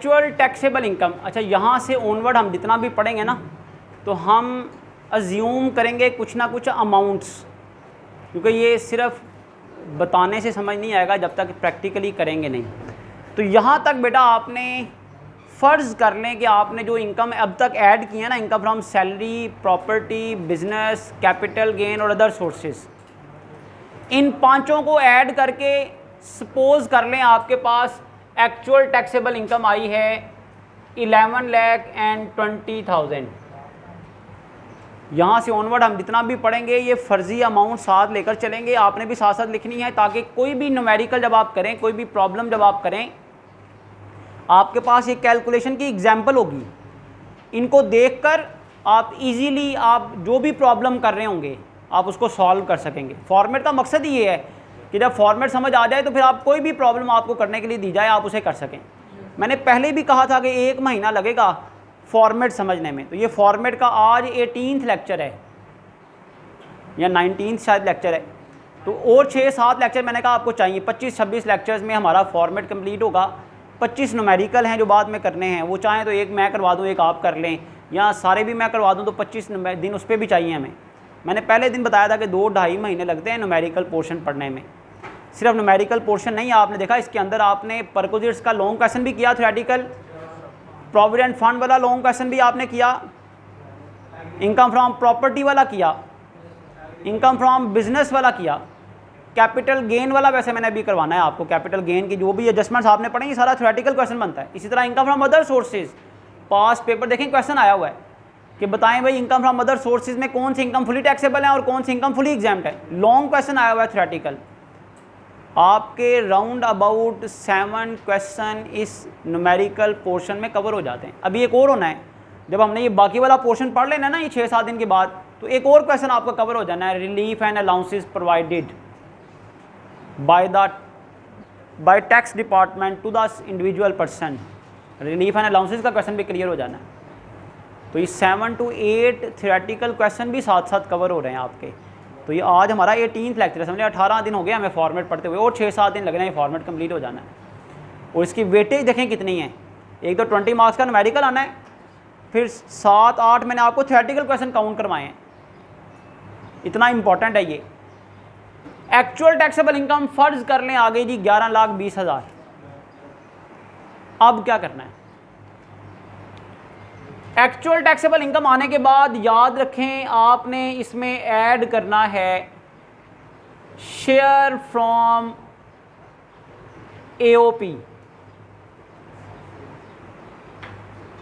Actual taxable income. अच्छा, यहाँ से ऑनवर्ड हम जितना भी पढ़ेंगे ना तो हम अज्यूम करेंगे कुछ ना कुछ अमाउंट्स, क्योंकि ये सिर्फ बताने से समझ नहीं आएगा जब तक प्रैक्टिकली करेंगे नहीं। तो यहाँ तक बेटा आपने फ़र्ज़ कर लें कि आपने जो इनकम अब तक ऐड की है ना, income from salary, property, business, capital gain और अदर सोर्सेज, इन पांचों को ऐड करके सपोज कर लें आपके पास एक्चुअल टैक्सेबल इनकम आई है 11,20,000। यहाँ से ऑनवर्ड हम जितना भी पढ़ेंगे ये फ़र्ज़ी अमाउंट साथ लेकर चलेंगे, आपने भी साथ साथ लिखनी है, ताकि कोई भी न्यूमेरिकल जब आप करें, कोई भी प्रॉब्लम जब आप करें, आपके पास एक कैलकुलेशन की एग्जाम्पल होगी। इनको देखकर आप इजीली आप जो भी प्रॉब्लम कर रहे होंगे आप उसको सॉल्व कर सकेंगे। फॉर्मेट का मकसद ही ये है कि जब फॉर्मेट समझ आ जाए तो फिर आप कोई भी प्रॉब्लम आपको करने के लिए दी जाए आप उसे कर सकें। मैंने पहले भी कहा था कि 1 महीना लगेगा फॉर्मेट समझने में, तो ये फॉर्मेट का आज 18th लेक्चर है या 19th शायद लेक्चर है, तो और 6-7 लेक्चर मैंने कहा आपको चाहिए। 25-26 लेक्चर्स में हमारा फॉर्मेट कंप्लीट होगा। 25 न्यूमेरिकल हैं जो बाद में करने हैं, वो चाहें तो एक मैं करवा दूँ, एक आप कर लें, या सारे भी मैं करवा दूँ, तो 25 दिन उस पर भी चाहिए हमें। मैंने पहले दिन बताया था कि 2-2.5 महीने लगते हैं न्यूमेरिकल पोर्शन पढ़ने में। सिर्फ न्यूमेरिकल पोर्शन नहीं, आपने देखा इसके अंदर आपने परकोजिट्स का लॉन्ग क्वेश्चन भी किया, थ्योरेटिकल प्रोविडेंट फंड वाला लॉन्ग क्वेश्चन भी आपने किया, इनकम फ्रॉम प्रॉपर्टी वाला किया, इनकम फ्रॉम बिजनेस वाला किया, कैपिटल गेन वाला वैसे मैंने अभी करवाना है आपको। कैपिटल गेन की जो भी एडजस्टमेंट्स आपने पढ़े ये सारा थ्योरेटिकल क्वेश्चन बनता है। इसी तरह income from other sources, pass paper देखें क्वेश्चन आया हुआ है कि बताएं भाई इनकम फ्रॉम अदर सोर्सेज में कौन सी इनकम फुली टैक्सेबल है और कौन सी इनकम फुली एग्जाम्प्ट है। लॉन्ग क्वेश्चन आया हुआ है थ्योरेटिकल, आपके राउंड अबाउट 7 क्वेश्चन इस न्यूमेरिकल पोर्शन में कवर हो जाते हैं। अभी एक और होना है, जब हमने ये बाकी वाला पोर्शन पढ़ लेना ना ये 6-7 दिन के बाद, तो एक और क्वेश्चन आपका कवर हो जाना है, relief and allowances provided by tax department to the individual person. Relief and allowances का क्वेश्चन भी क्लियर हो जाना है। तो ये 7 to 8 थ्योरेटिकल क्वेश्चन भी साथ साथ कवर हो रहे हैं आपके। तो ये आज हमारा 18th लेक्चर है, समझे 18 दिन हो गए हमें फॉर्मेट पढ़ते हुए, और 6-7 दिन लग रहे हैं फॉर्मेट कंप्लीट हो जाना है। और इसकी वेटेज देखें कितनी है, एक तो 20 मार्क्स का न्यूमेरिकल आना है, फिर 7-8 मैंने आपको थ्योरेटिकल क्वेश्चन काउंट करवाए हैं। इतना इंपॉर्टेंट है ये। एक्चुअल टैक्सेबल इनकम फर्ज कर लें आगे जी 11,20,000। अब क्या करना है, एक्चुअल टैक्सेबल इनकम आने के बाद याद रखें आपने इसमें ऐड करना है शेयर फ्रॉम एओपी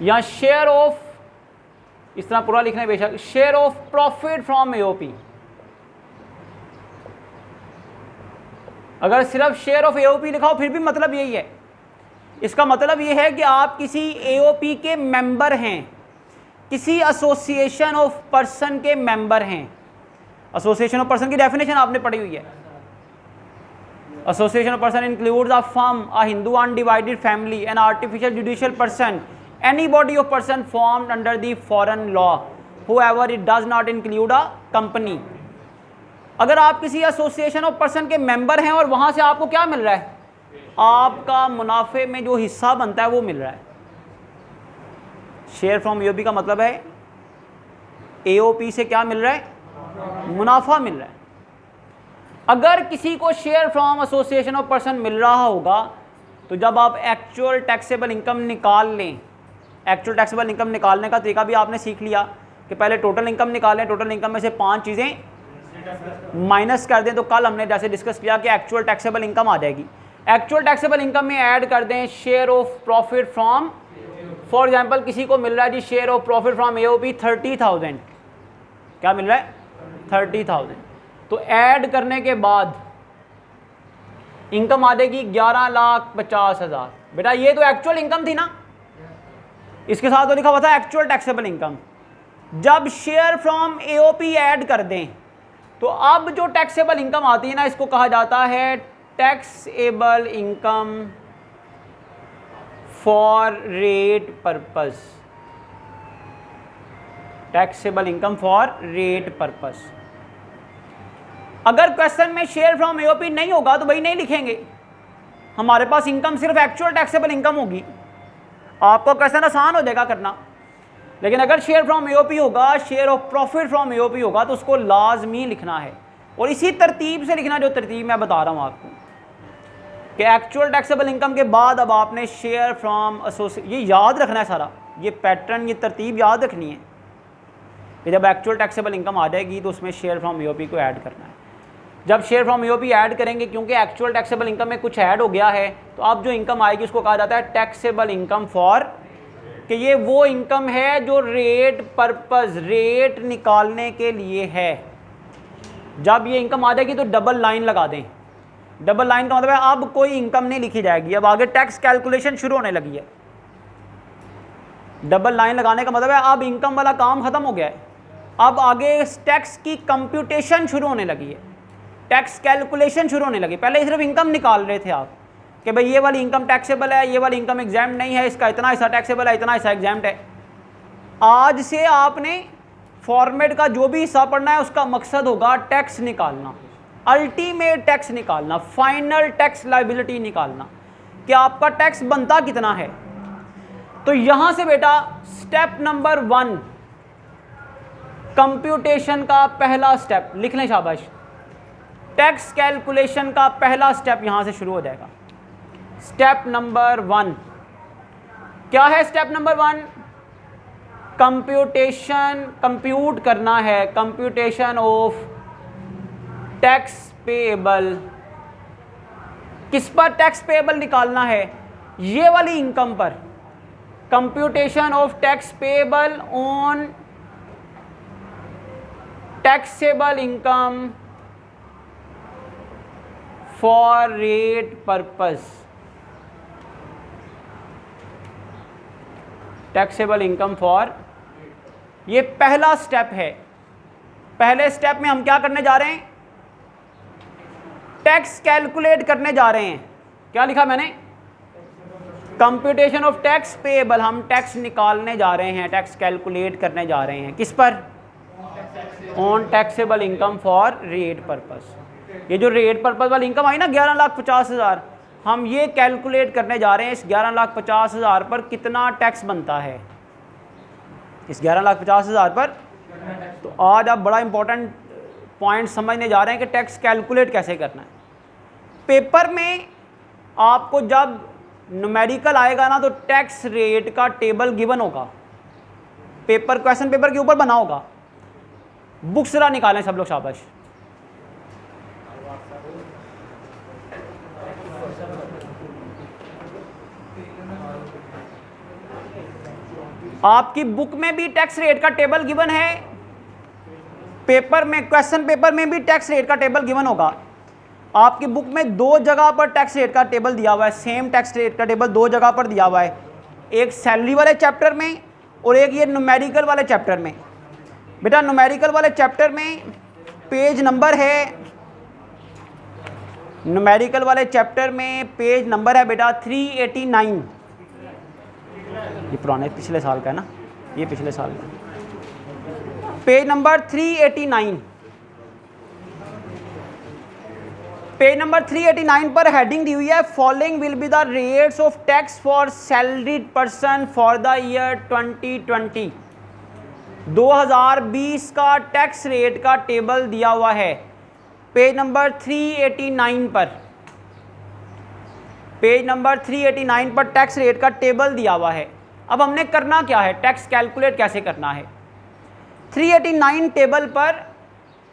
या शेयर ऑफ, इस तरह पूरा लिखना है बेशक, share of profit from AOP. अगर सिर्फ शेयर ऑफ एओपी लिखा हो फिर भी मतलब यही है। इसका मतलब ये है कि आप किसी एओपी के मेंबर हैं, किसी एसोसिएशन ऑफ पर्सन के मेंबर हैं। एसोसिएशन ऑफ पर्सन की डेफिनेशन आपने पढ़ी हुई है। Association of person includes a firm, a Hindu undivided family, an artificial judicial person, any body of person formed under the foreign law, however it does not include a company. अगर आप किसी association of person के member हैं और वहां से आपको क्या मिल रहा है, आपका मुनाफे में जो हिस्सा बनता है वो मिल रहा है। शेयर फ्रॉम एओपी का मतलब है एओपी से क्या मिल रहा है, मुनाफा मिल रहा है। अगर किसी को share from association of person मिल रहा होगा तो जब आप एक्चुअल टैक्सेबल इनकम निकाल लें, एक्चुअल टैक्सेबल इनकम निकालने का तरीका भी आपने सीख लिया कि पहले टोटल इनकम निकालें, टोटल इनकम में से 5 चीज़ें माइनस कर दें, तो कल हमने जैसे डिस्कस किया कि एक्चुअल टैक्सेबल इनकम आ जाएगी। एक्चुअल टैक्सेबल इनकम में ऐड कर दें share of profit from, for example किसी को मिल रहा है जी share of profit from AOP 30,000, क्या मिल रहा है 30,000, तो ऐड करने के बाद इनकम आ जाएगी 11,50,000। बेटा ये तो एक्चुअल इनकम थी ना, इसके साथ तो लिखा हुआ था एक्चुअल टैक्सेबल इनकम। जब शेयर फ्रॉम एओपी ऐड कर दें तो अब जो टैक्सेबल इनकम आती है ना, इसको कहा जाता है taxable income for rate purpose. Taxable income for rate purpose. अगर क्वेश्चन में शेयर फ्रॉम एओपी नहीं होगा तो भाई नहीं लिखेंगे, हमारे पास इनकम सिर्फ एक्चुअल टैक्सेबल इनकम होगी। आपको क्वेश्चन आसान हो जाएगा करना। लेकिन अगर शेयर फ्रॉम एओपी होगा, share of profit from AOP होगा, तो उसको लाजमी लिखना है और इसी तरतीब से लिखना जो तरतीब मैं बता रहा हूँ आपको कि एक्चुअल टैक्सेबल इनकम के बाद अब आपने शेयर फ्रॉम एसोसिएट, ये याद रखना है सारा, ये पैटर्न, ये तरतीब याद रखनी है कि जब एक्चुअल टैक्सेबल इनकम आ जाएगी तो उसमें शेयर फ्रॉम एओपी को ऐड करना है। जब शेयर फ्रॉम एओपी ऐड करेंगे, क्योंकि एक्चुअल टैक्सेबल इनकम में कुछ ऐड हो गया है, तो अब जो इनकम आएगी उसको कहा जाता है टैक्सेबल इनकम फॉर, कि ये वो इनकम है जो रेट पर्पस, रेट निकालने के लिए है। जब ये इनकम आ जाएगी तो डबल लाइन लगा दें। डबल लाइन का मतलब है अब कोई इनकम नहीं लिखी जाएगी, अब आगे टैक्स कैलकुलेशन शुरू होने लगी है। डबल लाइन लगाने का मतलब है अब इनकम वाला काम खत्म हो गया है, अब आगे टैक्स की कंप्यूटेशन शुरू होने लगी है, टैक्स कैलकुलेशन शुरू होने लगी। पहले सिर्फ इनकम निकाल रहे थे आप कि भाई ये वाली इनकम टैक्सेबल है, ये वाली इनकम एग्जाम्ड नहीं है, इसका इतना हिस्सा टैक्सेबल है, इतना हिस्सा एग्जाम्ड है। आज से आपने फॉर्मेट का जो भी हिस्सा पढ़ना है उसका मकसद होगा टैक्स निकालना, अल्टीमेट टैक्स निकालना, फाइनल टैक्स लायबिलिटी निकालना कि आपका टैक्स बनता कितना है। तो यहां से बेटा स्टेप नंबर 1 कंप्यूटेशन का पहला स्टेप लिख लें, शाबाश। टैक्स कैलकुलेशन का पहला स्टेप यहां से शुरू हो जाएगा। स्टेप नंबर 1 क्या है? स्टेप नंबर 1 कंप्यूटेशन, कंप्यूट करना है, कंप्यूटेशन ऑफ टैक्स पेएबल। किस पर टैक्स पेएबल निकालना है? ये वाली इनकम पर। Computation of tax payable on taxable income for rate purpose. Taxable income for, ये पहला स्टेप है। पहले स्टेप में हम क्या करने जा रहे हैं? टैक्स कैलकुलेट करने जा रहे हैं। क्या लिखा मैंने? Computation of tax payable. हम टैक्स निकालने जा रहे हैं, टैक्स कैलकुलेट करने जा रहे हैं। किस पर? On taxable income for rate purpose. ये जो रेट पर्पस वाली इनकम आई ना 11,50,000, हम ये कैलकुलेट करने जा रहे हैं इस 11,50,000 पर कितना टैक्स बनता है, इस 11,50,000 पर। तो आज आप बड़ा इंपॉर्टेंट पॉइंट समझने जा रहे हैं कि टैक्स कैलकुलेट कैसे करना है। पेपर में आपको जब न्यूमेरिकल आएगा ना तो टैक्स रेट का टेबल गिवन होगा, पेपर क्वेश्चन पेपर के ऊपर बना होगा। बुक्स जरा निकालें सब लोग, शाबाश। आपकी बुक में भी टैक्स रेट का टेबल गिवन है, पेपर में, क्वेश्चन पेपर में भी टैक्स रेट का टेबल गिवन होगा। आपकी बुक में 2 जगह पर टैक्स रेट का टेबल दिया हुआ है, सेम टैक्स रेट का टेबल 2 जगह पर दिया हुआ है, एक सैलरी वाले चैप्टर में और एक ये न्यूमेरिकल वाले चैप्टर में। बेटा न्यूमेरिकल वाले चैप्टर में पेज नंबर है, न्यूमेरिकल वाले चैप्टर में पेज नंबर है बेटा 389। ये पुराने पिछले साल का है ना, ये पिछले साल का, पेज नंबर 389। पेज नंबर 389 पर हेडिंग दी हुई है following will be the rates of tax for salaried person for the year 2020। 2020 का टैक्स रेट का टेबल दिया हुआ है पेज नंबर 389 पर। पेज नंबर 389 पर टैक्स रेट का टेबल दिया हुआ है। अब हमने करना क्या है, टैक्स कैलकुलेट कैसे करना है। 389 टेबल पर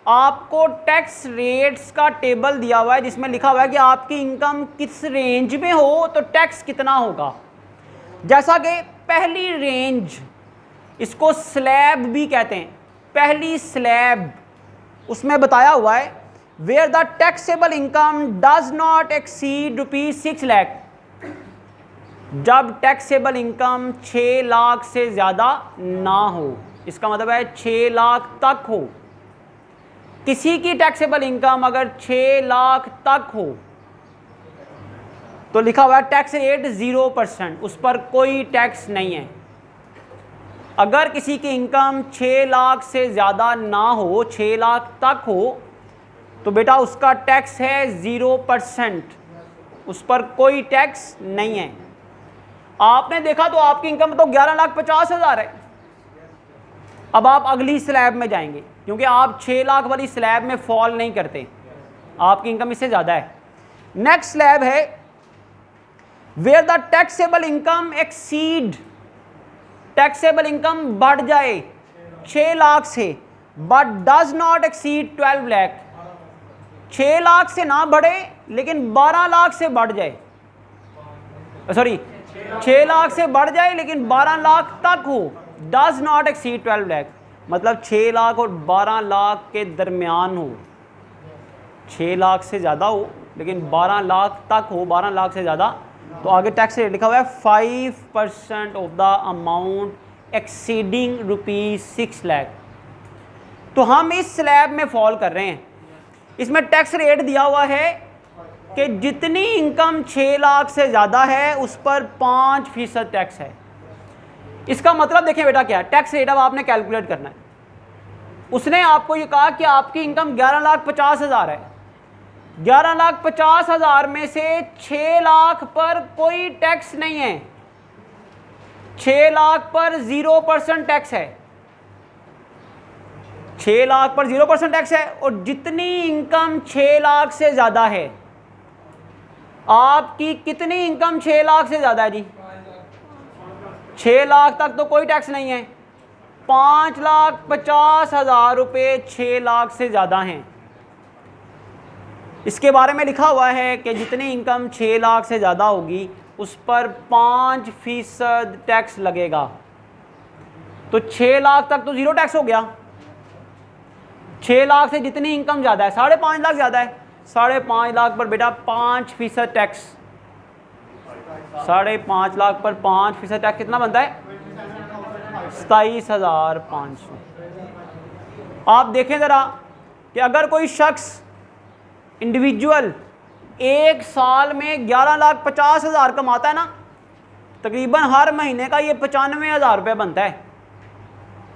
आपको टैक्स रेट्स का टेबल दिया हुआ है जिसमें लिखा हुआ है कि आपकी इनकम किस रेंज में हो तो टैक्स कितना होगा। जैसा कि पहली रेंज, इसको स्लैब भी कहते हैं, पहली स्लैब, उसमें बताया हुआ है where the taxable income does not exceed ₹6 lakh. जब टैक्सेबल इनकम 6 लाख से ज़्यादा ना हो, इसका मतलब है 6 लाख तक हो। किसी की टैक्सेबल इनकम अगर 6 लाख तक हो तो लिखा हुआ है टैक्स रेट 0%, उस पर कोई टैक्स नहीं है। अगर किसी की इनकम 6 लाख से ज़्यादा ना हो, 6 लाख तक हो, तो बेटा उसका टैक्स है 0%, उस पर कोई टैक्स नहीं है। आपने देखा तो आपकी इनकम तो 11,50,000 है। अब आप अगली स्लैब में जाएंगे, क्योंकि आप 6 लाख वाली स्लैब में फॉल नहीं करते, आपकी इनकम इससे ज़्यादा है। नेक्स्ट स्लैब है where the taxable income exceed, taxable income बढ़ जाए 6 लाख से, but does not exceed 12 lakh. 6 lakh से ना बढ़े लेकिन 12 लाख से बढ़ जाए, सॉरी 6 लाख से बढ़ जाए लेकिन 12 लाख तक हो, डज नॉट एक्सीड 12 लाख, मतलब 6 लाख और 12 लाख के दरमियान हो, 6 लाख से ज़्यादा हो लेकिन 12 लाख तक हो, 12 लाख से ज़्यादा। तो आगे टैक्स रेट लिखा हुआ है 5% of the amount exceeding ₹6 lakh. तो हम इस स्लैब में फॉल कर रहे हैं। इसमें टैक्स रेट दिया हुआ है कि जितनी इनकम 6 लाख से ज़्यादा है उस पर 5% टैक्स है। इसका मतलब देखें बेटा क्या है, टैक्स रेट अब आपने कैलकुलेट करना है। उसने आपको ये कहा कि आपकी इनकम 11,50,000 है, 11,50,000 में से 6 लाख पर कोई टैक्स नहीं है, 6 लाख पर 0% टैक्स है, 6 लाख पर 0% टैक्स है। और जितनी इनकम 6 लाख से ज़्यादा है, आपकी कितनी इनकम 6 लाख से ज़्यादा है जी? 6 लाख तक तो कोई टैक्स नहीं है, 5,50,000 रुपये 6 लाख से ज़्यादा हैं। इसके बारे में लिखा हुआ है कि जितनी इनकम 6 लाख से ज़्यादा होगी उस पर 5% टैक्स लगेगा। तो 6 लाख तक तो ज़ीरो टैक्स हो गया, 6 लाख से जितनी इनकम ज़्यादा है, 5.5 लाख ज़्यादा है, 5.5 लाख पर बेटा 5% टैक्स, 5.5 लाख पर 5% टैक्स कितना बनता है? 27,500। आप देखें ज़रा कि अगर कोई शख्स इंडिविजुअल एक साल में 11,50,000 कमाता है ना, तकरीबन हर महीने का ये 95,000 रुपये बनता है।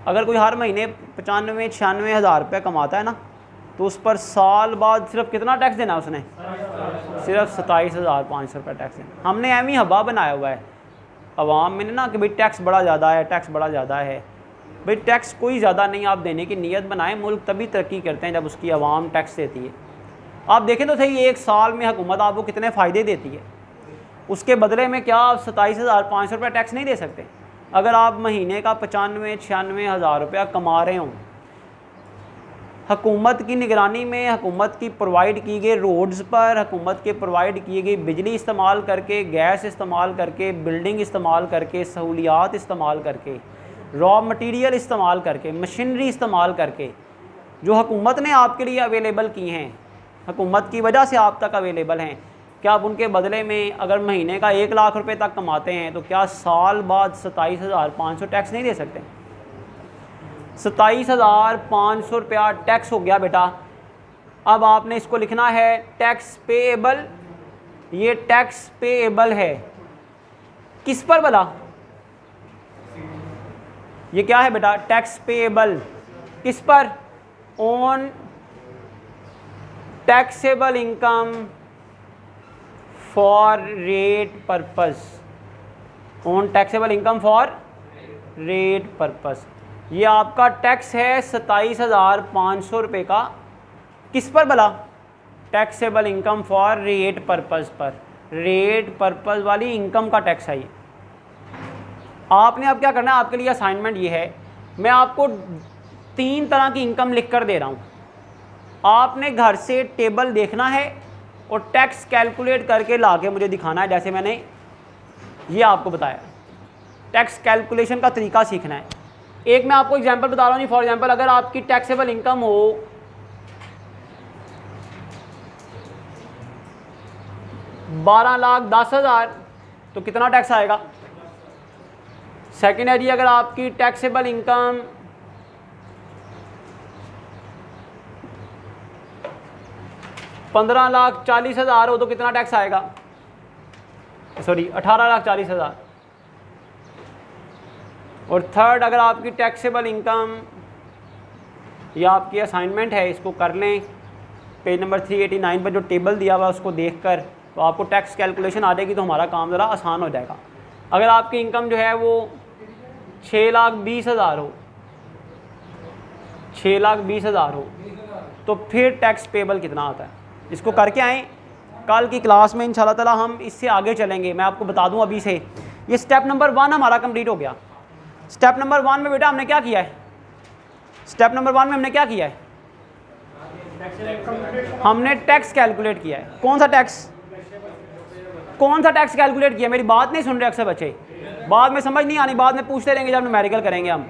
अगर कोई हर महीने 95-96,000 रुपये कमाता है ना, तो उस पर साल बाद सिर्फ कितना टैक्स देना है उसने? सिर्फ 27,500 रुपये टैक्स देना। हमने एम ही हवा बनाया हुआ है अवाम में ना कि भाई टैक्स बड़ा ज़्यादा है, टैक्स बड़ा ज़्यादा है। भाई टैक्स कोई ज़्यादा नहीं, आप देने की नीयत बनाएं। मुल्क तभी तरक्की करते हैं जब उसकी आवाम टैक्स देती है। आप देखें तो सही, एक साल में हुकूमत आपको कितने फ़ायदे देती है, उसके बदले में क्या आप 27,500 रुपये टैक्स नहीं दे सकते? अगर आप महीने का 95-96,000 रुपया कमा रहे हों, हुकूमत की निगरानी में, हुकूमत की प्रोवाइड की गई रोड्स पर, हुकूमत के प्रोवाइड की गई बिजली इस्तेमाल करके, गैस इस्तेमाल करके, बिल्डिंग इस्तेमाल करके, सहूलियात इस्तेमाल करके, रॉ मटीरियल इस्तेमाल करके, मशीनरी इस्तेमाल करके, जो हुकूमत ने आपके लिए अवेलेबल की हैं, हुकूमत की वजह से आप तक अवेलेबल हैं, क्या आप उनके बदले में अगर महीने का 1 लाख रुपए तक कमाते हैं तो क्या साल बाद 27,500 टैक्स नहीं दे सकते? 27,500 रुपया टैक्स हो गया बेटा। अब आपने इसको लिखना है टैक्स पेएबल। ये टैक्स पेएबल है किस पर भला? ये क्या है बेटा? टैक्स पेएबल किस पर? On taxable income for rate purpose, on taxable income for rate purpose. ये आपका टैक्स है 27,500 रुपये का, किस पर भला? Taxable income for rate purpose पर, रेट पर्पस वाली इनकम का टैक्स है ये। आपने अब क्या करना है, आपके लिए असाइनमेंट ये है, मैं आपको 3 तरह की इनकम लिख कर दे रहा हूँ। आपने घर से टेबल देखना है और टैक्स कैलकुलेट करके ला के मुझे दिखाना है, जैसे मैंने ये आपको बताया। टैक्स कैलकुलेशन का तरीका सीखना है। एक मैं आपको एग्जांपल बता रहा हूँ। फॉर एग्जांपल अगर आपकी टैक्सेबल इनकम हो 12,10,000 तो कितना टैक्स आएगा? सेकेंड है जी, अगर आपकी टैक्सेबल इनकम 15,40,000 हो तो कितना टैक्स आएगा? सॉरी 18,40,000। और थर्ड, अगर आपकी टैक्सेबल इनकम, या आपकी असाइनमेंट है, इसको कर लें, पेज नंबर 389 पर जो टेबल दिया हुआ है उसको देखकर, तो आपको टैक्स कैलकुलेशन आ जाएगी, तो हमारा काम ज़रा आसान हो जाएगा। अगर आपकी इनकम जो है वो 6,20,000 हो, 6,20,000 हो, तो फिर टैक्स पेबल कितना आता है? इसको करके आएँ, कल की क्लास में इंशाल्लाह ताला हम इससे आगे चलेंगे। मैं आपको बता दूं अभी से, ये स्टेप नंबर 1 हमारा कंप्लीट हो गया। स्टेप नंबर 1 में बेटा हमने क्या किया है? स्टेप नंबर 1 में हमने क्या किया है? हमने टैक्स कैलकुलेट किया है। कौन सा टैक्स? कौन सा टैक्स कैलकुलेट किया? मेरी बात नहीं सुन रहे अक्सर बच्चे, बाद में समझ नहीं आनी, बाद में पूछते रहेंगे जब न्यूमेरिकल करेंगे हम।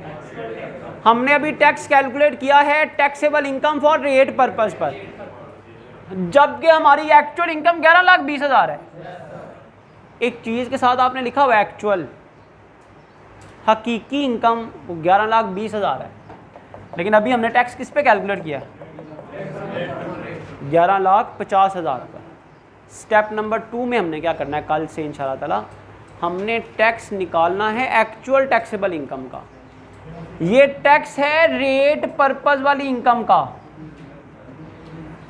हमने अभी टैक्स कैलकुलेट किया है taxable income for rate purpose पर, जबकि हमारी एक्चुअल इनकम 11,20,000 है। एक चीज़ के साथ आपने लिखा हुआ एक्चुअल, हकीकी इनकम 11,20,000 है, लेकिन अभी हमने टैक्स किस पे कैलकुलेट किया? 11,50,000 पर। स्टेप नंबर 2 में हमने क्या करना है? कल से इंशाल्लाह ताला हमने टैक्स निकालना है एक्चुअल टैक्सेबल इनकम का। ये टैक्स है रेट पर्पस वाली इनकम का।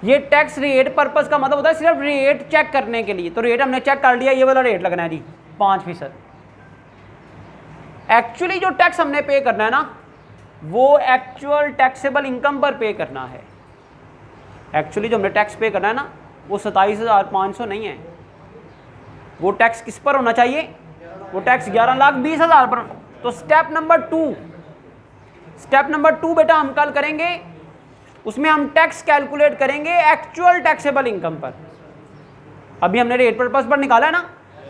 ये टैक्स रेट पर्पस का मतलब होता है सिर्फ रेट चेक करने के लिए। तो रेट हमने चेक कर लिया, ये वाला रेट लगना है जी 5%। एक्चुअली जो टैक्स हमने पे करना है ना, वो एक्चुअल टैक्सेबल इनकम पर पे करना है। एक्चुअली जो हमने टैक्स पे करना है ना, वो 27,500 नहीं है। वो टैक्स किस पर होना चाहिए? वो टैक्स 11,20,000 पर। तो स्टेप नंबर 2 बेटा हम कल करेंगे, उसमें हम टैक्स कैलकुलेट करेंगे एक्चुअल टैक्सेबल इनकम पर। अभी हमने रेट पर्पस पर निकाला है ना,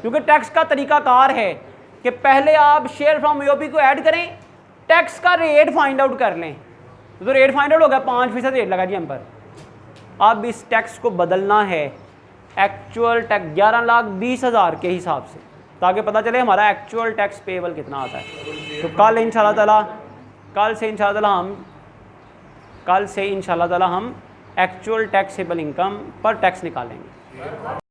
क्योंकि टैक्स का तरीकाकार है कि पहले आप शेयर फ्रॉम ईओपी को ऐड करें, टैक्स का रेट फाइंड आउट कर लें। तो रेट फाइंड आउट हो गया, 5% रेट लगा जी हम पर। अब इस टैक्स को बदलना है एक्चुअल टैक्स 11,20,000 के हिसाब से, ताकि पता चले हमारा एक्चुअल टैक्स पेबल कितना आता है। तो कल से इंशाल्लाह ताला हम एक्चुअल टैक्सेबल इनकम पर टैक्स निकालेंगे।